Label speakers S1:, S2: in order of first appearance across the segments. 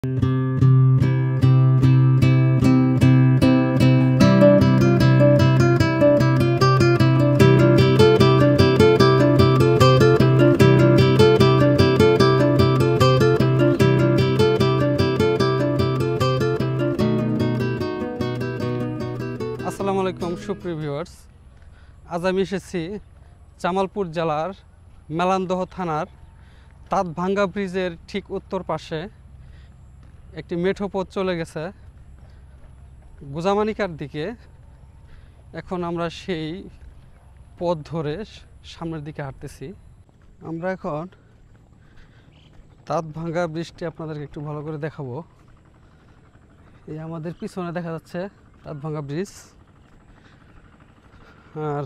S1: আসসালামু আলাইকুম সুপ্রিয় ভিউয়ার্স, আজ আমি এসেছি জামালপুর জেলার মেলান্দহ থানার তাঁতভাঙ্গা ব্রিজের ঠিক উত্তর পাশে একটি মেঠো পথ চলে গেছে গুজামানিকার দিকে। এখন আমরা সেই পথ ধরে সামনের দিকে হাঁটতেছি। আমরা এখন তাঁতভাঙ্গা ব্রিজটি আপনাদেরকে একটু ভালো করে দেখাবো। এই আমাদের পিছনে দেখা যাচ্ছে তাঁতভাঙ্গা ব্রিজ, আর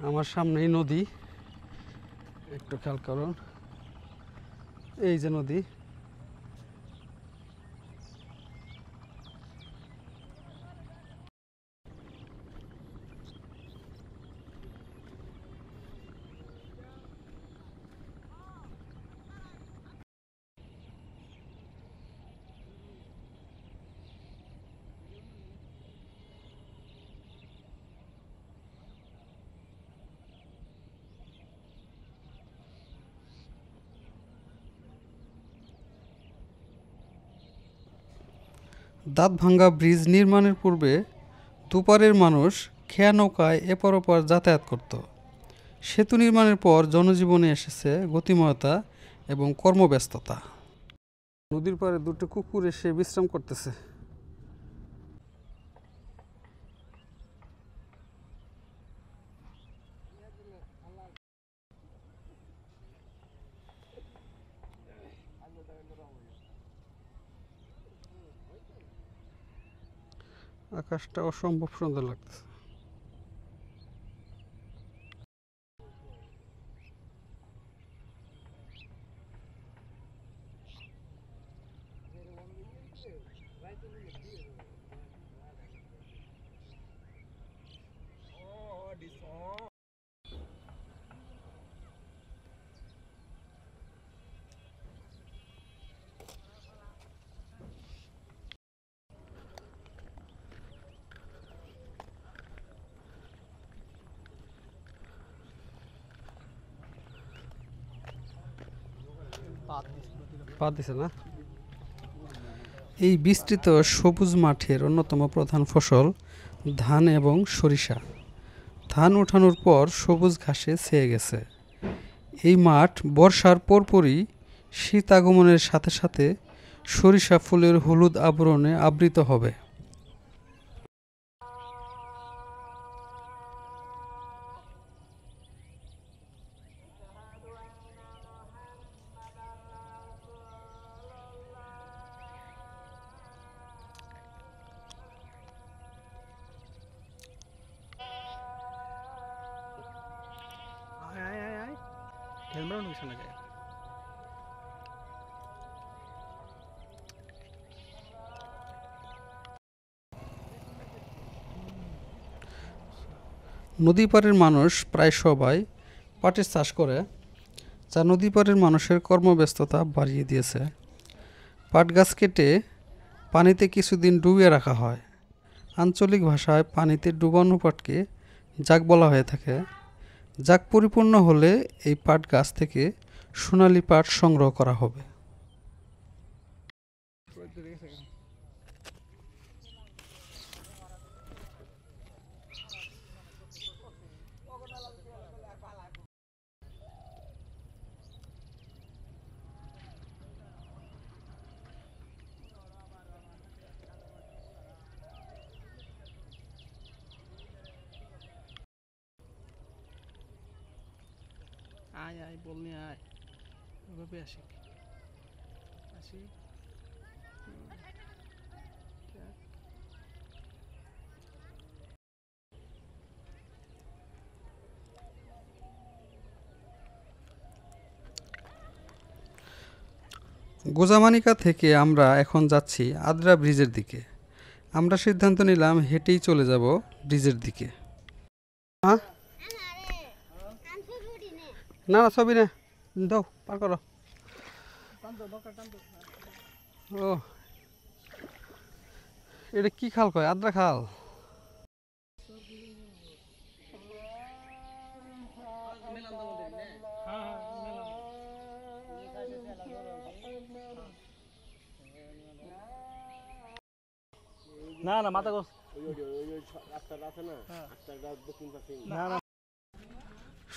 S1: আমার সামনেই নদী। একটু খেয়াল করুন, এই যে নদী। দাঁতভাঙ্গা ব্রিজ নির্মাণের পূর্বে দুপারের মানুষ খেয়া নৌকায় এপার ওপার যাতায়াত করত। সেতু নির্মাণের পর জনজীবনে এসেছে গতিময়তা এবং কর্মব্যস্ততা। নদীর পাড়ে দুটো কুকুর এসে বিশ্রাম করতেছে। আকাশটা অসম্ভব সুন্দর লাগতেছে। পা দিছে না? এই বিস্তৃত সবুজ মাঠের অন্যতম প্রধান ফসল ধান এবং সরিষা। ধান ওঠানোর পর সবুজ ঘাসে ছেয়ে গেছে। এই মাঠ বর্ষার পরপরই শীত আগমনের সাথে সাথে সরিষা ফুলের হলুদ আবরণে আবৃত হবে। নদী পাড়ের মানুষ প্রায় সবাই পাটের চাষ করে, যা নদী পাড়ের মানুষের কর্মব্যস্ততা বাড়িয়ে দিয়েছে। পাট গাছ কেটে পানিতে কিছুদিন ডুবিয়ে রাখা হয়। আঞ্চলিক ভাষায় পানিতে ডুবানো পাটকে জাগ বলা হয়ে থাকে। জাগ পরিপূর্ণ হলে এই পাট গাছ থেকে সোনালী পাট সংগ্রহ করা হবে। আয় আয় বলনি আয়, ওভাবে আসি আসি। গোজামানিকা থেকে আমরা এখন যাচ্ছি আদ্রা ব্রিজের দিকে। আমরা সিদ্ধান্ত নিলাম হেঁটেই চলে যাব ব্রিজের দিকে। হ্যাঁ, না না ছবি না, দাও পার করো। ও এটা কি খাল কয়? আদ্রা খাল।
S2: না না মাথা গোস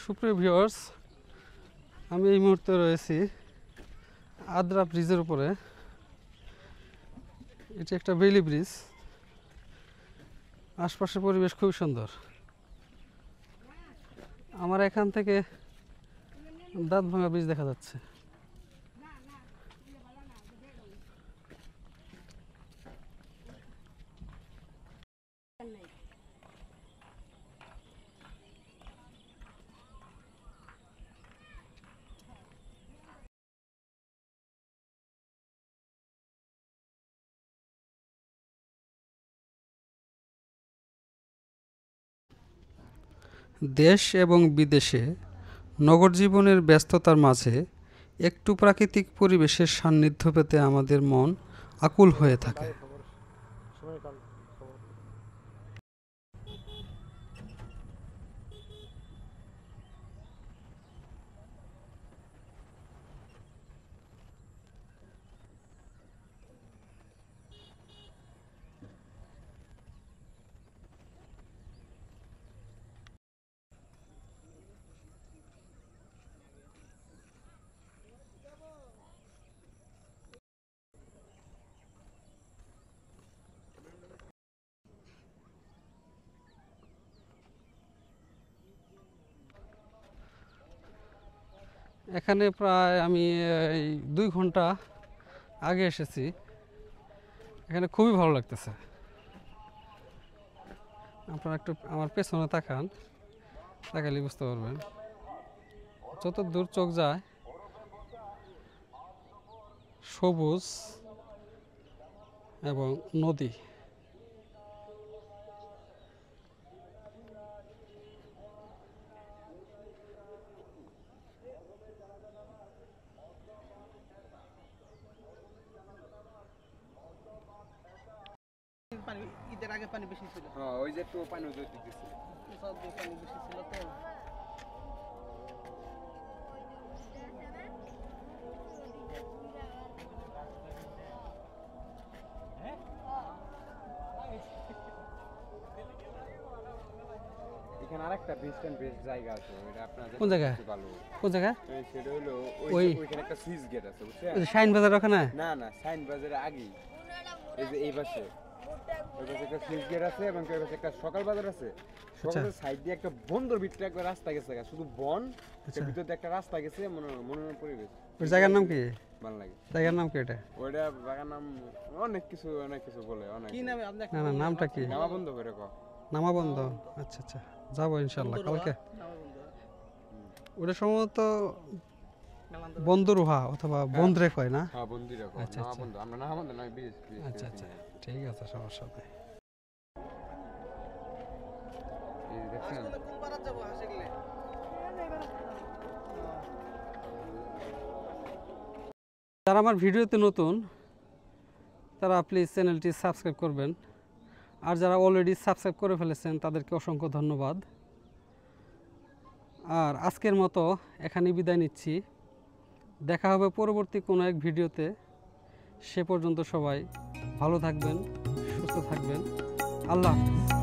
S1: সুপ্রিয় ভিউয়ার্স, আমি এই মুহূর্তে রয়েছি আদ্রা ব্রিজের উপরে। এটি একটা বেইলি ব্রিজ। আশপাশের পরিবেশ খুব সুন্দর। আমার এখান থেকে দাঁতভাঙা ব্রিজ দেখা যাচ্ছে। দেশ এবং বিদেশে নগর জীবনের ব্যস্ততার মাঝে একটু প্রাকৃতিক পরিবেশের সান্নিধ্য পেতে আমাদের মন আকুল হয়ে থাকে। এখানে প্রায় আমি এই 2 ঘন্টা আগে এসেছি। এখানে খুবই ভালো লাগতেছে। আপনারা একটু আমার পেছনে তাকান, তাকালে বুঝতে পারবেন। যত দূর চোখ যায় সবুজ এবং নদী।
S2: ঈদের আগে পানি বেশি ছিল।
S3: হ্যাঁ ওই যে একটু পানি দিতেছে
S2: পানি বেশি ছিল তো।
S3: এখানে আরেকটা বেস্ট এন্ড বেস্ট জায়গা আছে, ওটা আপনাদের
S1: কোন জায়গায়?
S3: ভালো।
S1: কোন জায়গায়?
S3: সেটা হলো
S1: ওই
S3: ওইখানে একটা সুইচ গেট আছে, বুঝছেন?
S1: ওই যে শাইন বাজার ওখানে?
S3: না না, সাইন বাজারের আগে এই যে এই পাশে ওই পাশে একটা সুইচ গেট আছে এবং ওই পাশে একটা সকাল বাজার আছে। সকালের সাইড দিয়ে একটা বন্দর ভিতরে একটা রাস্তা গেছে, শুধু বন, এর ভিতর দিয়ে একটা রাস্তা গেছে, মনোরম পরিবেশ।
S1: ওই জায়গার নাম কি?
S3: ভালো লাগে।
S1: জায়গার নাম কি এটা?
S3: ওইটা জায়গার নাম অনেক কিছু বলে, অনেক
S2: কি নামে আপনি?
S1: না না, নামটা কি?
S3: নামা বন্ধ করে কো।
S1: নামাবন্ধ। আচ্ছা আচ্ছা, যাবো ইনশাল্লাহ কালকে। ওটা সম্ভবত বন্দরুহা অথবা বন্দরে কয় না?
S3: হ্যাঁ বন্দিরা কো।
S1: আচ্ছা,
S3: নামা
S1: আচ্ছা।
S3: বন্ধ, আমরা নামা বন্ধ নয়, ব্রিজ।
S1: আচ্ছা আচ্ছা, ঠিক আছে, সমস্যা নেই।
S3: এই দেখছেন?
S2: কোন পারাত যাব হাসে গেলে?
S1: যারা আমার ভিডিওতে নতুন তারা প্লিজ চ্যানেলটি সাবস্ক্রাইব করবেন, আর যারা অলরেডি সাবস্ক্রাইব করে ফেলেছেন তাদেরকে অসংখ্য ধন্যবাদ। আর আজকের মতো এখানেই বিদায় নিচ্ছি। দেখা হবে পরবর্তী কোনো এক ভিডিওতে। সে পর্যন্ত সবাই ভালো থাকবেন, সুস্থ থাকবেন। আল্লাহ হাফেজ।